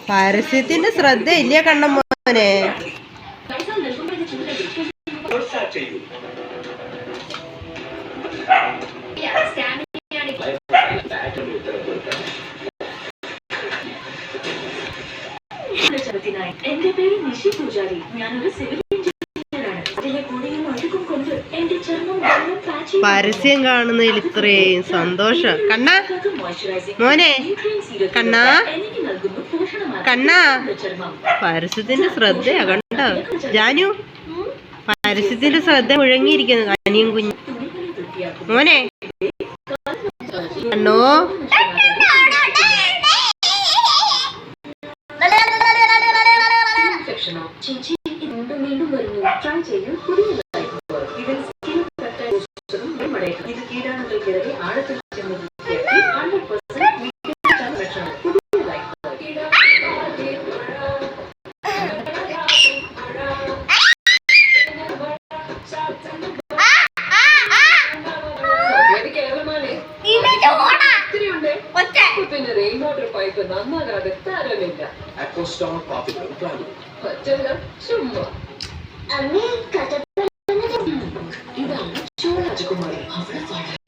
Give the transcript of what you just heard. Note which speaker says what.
Speaker 1: പരസ്യത്തിന്റെ ശ്രദ്ധ ഇല്ല കണ്ണമ്മോനെ.
Speaker 2: എന്റെ പേര് നിഷി പൂജാരി. ഞാനൊരു സിവിൽ എഞ്ചിനീയറാണ്. അതിലെ പൊടിയും ഒഴുക്കും കൊണ്ട് എന്റെ ചർമ്മം
Speaker 1: പരസ്യം കാണുന്നതിൽ ഇത്രയും സന്തോഷം. കണ്ണാ മോനെ, കണ്ണാ കണ്ണാ, പരസ്യത്തിന്റെ ശ്രദ്ധയാ കണ്ടോ ജാനു? പരസ്യത്തിന്റെ ശ്രദ്ധ മുഴങ്ങിയിരിക്കുന്നു കനിയും കുഞ്ഞു. മോനെ കണ്ണോ,
Speaker 2: വീണ്ടും വരുന്നു. ട്രൈ ചെയ്യും. പുതിയ ഇത് കീടാണുകൾക്കിടയിൽ ആഴത്തിൽ ചെന്ന് വൃത്തിയാക്കി 100% ലക്ഷണം. പിന്നെ റെയിൻ വാട്ടർ പൈപ്പ് നന്നാകാതെ തരമില്ല. ചുമ്മാ ഇതാണ് ചോള രാജകുമാരി. അവിടെ